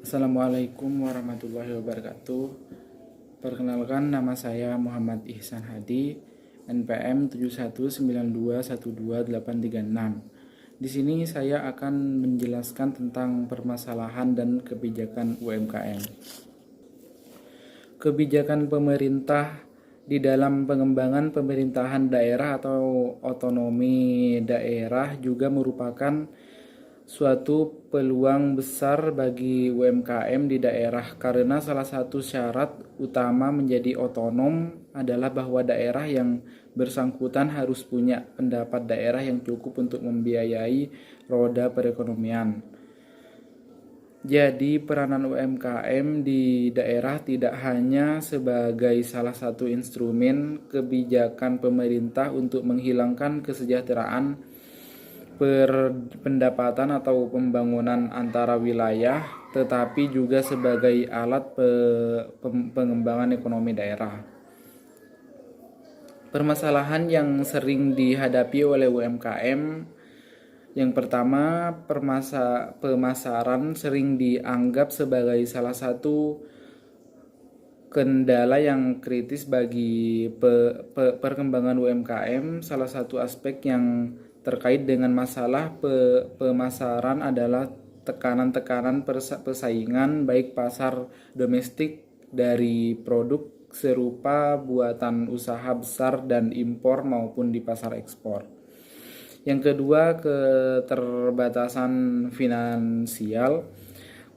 Assalamualaikum warahmatullahi wabarakatuh. Perkenalkan, nama saya Muhammad Ihsan Hadi, NPM 71921286. Di sini saya akan menjelaskan tentang permasalahan dan kebijakan UMKM. Kebijakan pemerintah di dalam pengembangan pemerintahan daerah atau otonomi daerah juga merupakan suatu peluang besar bagi UMKM di daerah karena salah satu syarat utama menjadi otonom adalah bahwa daerah yang bersangkutan harus punya pendapat daerah yang cukup untuk membiayai roda perekonomian. Jadi peranan UMKM di daerah tidak hanya sebagai salah satu instrumen kebijakan pemerintah untuk menghilangkan kesejahteraan pendapatan atau pembangunan antara wilayah, tetapi juga sebagai alat pengembangan ekonomi daerah. Permasalahan yang sering dihadapi oleh UMKM, yang pertama, pemasaran sering dianggap sebagai salah satu kendala yang kritis bagi perkembangan UMKM. Salah satu aspek yang terkait dengan masalah pemasaran adalah tekanan-tekanan persaingan baik pasar domestik dari produk serupa buatan usaha besar dan impor maupun di pasar ekspor. Yang kedua, keterbatasan finansial.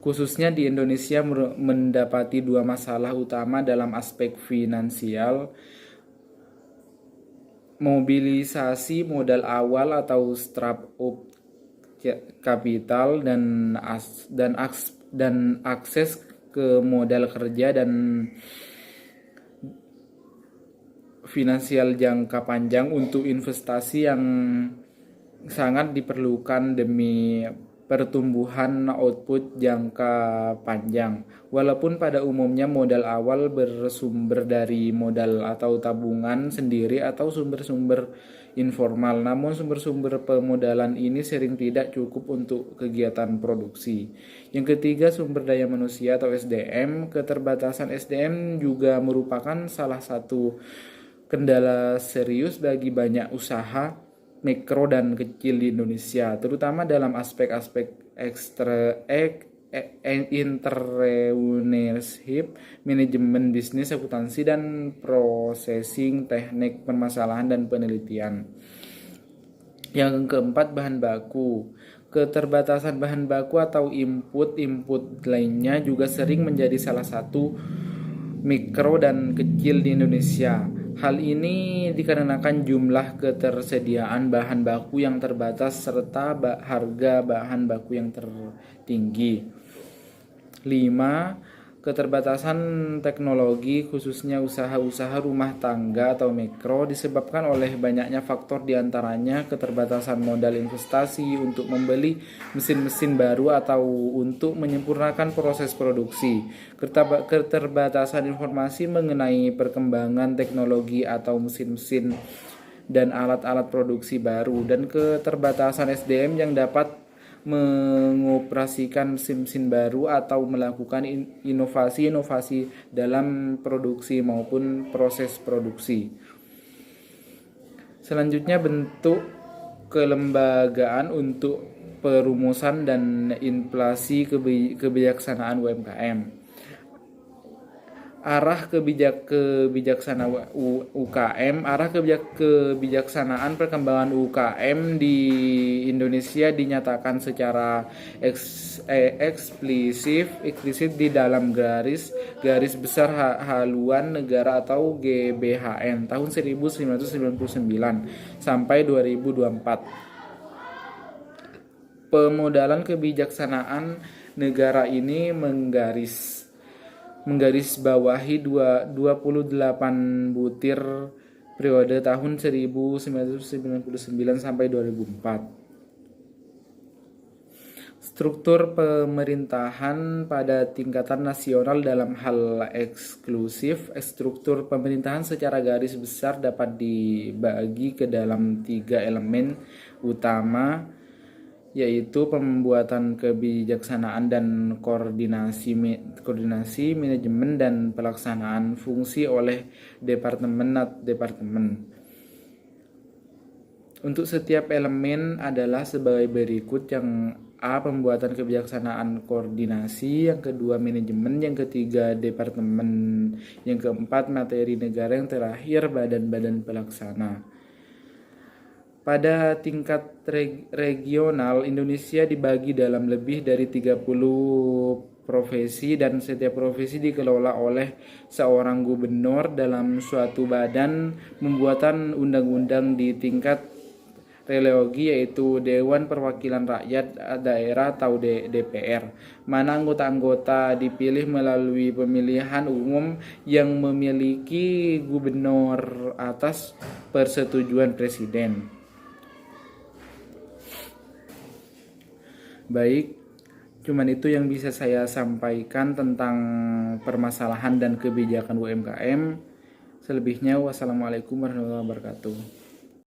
Khususnya di Indonesia mendapati dua masalah utama dalam aspek finansial: mobilisasi modal awal atau startup kapital dan akses ke modal kerja dan finansial jangka panjang untuk investasi yang sangat diperlukan demi pertumbuhan output jangka panjang. Walaupun pada umumnya modal awal bersumber dari modal atau tabungan sendiri atau sumber-sumber informal, namun sumber-sumber pemodalan ini sering tidak cukup untuk kegiatan produksi. Yang ketiga, sumber daya manusia atau SDM. Keterbatasan SDM juga merupakan salah satu kendala serius bagi banyak usaha mikro dan kecil di Indonesia, terutama dalam aspek-aspek entrepreneurship, manajemen bisnis, akuntansi, dan processing, teknik permasalahan dan penelitian. Yang keempat, bahan baku. Keterbatasan bahan baku atau input lainnya juga sering menjadi salah satu mikro dan kecil di Indonesia. Hal ini dikarenakan jumlah ketersediaan bahan baku yang terbatas serta harga bahan baku yang tertinggi. 5. Keterbatasan teknologi, khususnya usaha-usaha rumah tangga atau mikro, disebabkan oleh banyaknya faktor, diantaranya keterbatasan modal investasi untuk membeli mesin-mesin baru atau untuk menyempurnakan proses produksi, keterbatasan informasi mengenai perkembangan teknologi atau mesin-mesin dan alat-alat produksi baru, dan keterbatasan SDM yang dapat mengoperasikan mesin-mesin baru atau melakukan inovasi-inovasi dalam produksi maupun proses produksi. Selanjutnya, bentuk kelembagaan untuk perumusan dan inflasi kebijaksanaan UMKM. Arah kebijaksanaan kebijaksanaan perkembangan UKM di Indonesia dinyatakan secara eksplisit di dalam garis besar haluan negara atau GBHN tahun 1999 sampai 2024. Pemodalan kebijaksanaan negara ini menggarisbawahi 28 butir periode tahun 1999 sampai 2004. Struktur pemerintahan pada tingkatan nasional dalam hal eksklusif. Struktur pemerintahan secara garis besar dapat dibagi ke dalam 3 elemen utama, yaitu pembuatan kebijaksanaan dan koordinasi manajemen dan pelaksanaan fungsi oleh departemen. Untuk setiap elemen adalah sebagai berikut: yang A, pembuatan kebijaksanaan koordinasi, yang kedua manajemen, yang ketiga departemen, yang keempat materi negara, yang terakhir badan-badan pelaksana. Pada tingkat regional, Indonesia dibagi dalam lebih dari 30 profesi dan setiap profesi dikelola oleh seorang gubernur dalam suatu badan pembuatan undang-undang di tingkat Teleologi, yaitu Dewan Perwakilan Rakyat Daerah atau DPR, mana anggota-anggota dipilih melalui pemilihan umum yang memiliki gubernur atas persetujuan presiden. Baik, cuman itu yang bisa saya sampaikan tentang permasalahan dan kebijakan UMKM. Selebihnya, wassalamualaikum warahmatullahi wabarakatuh.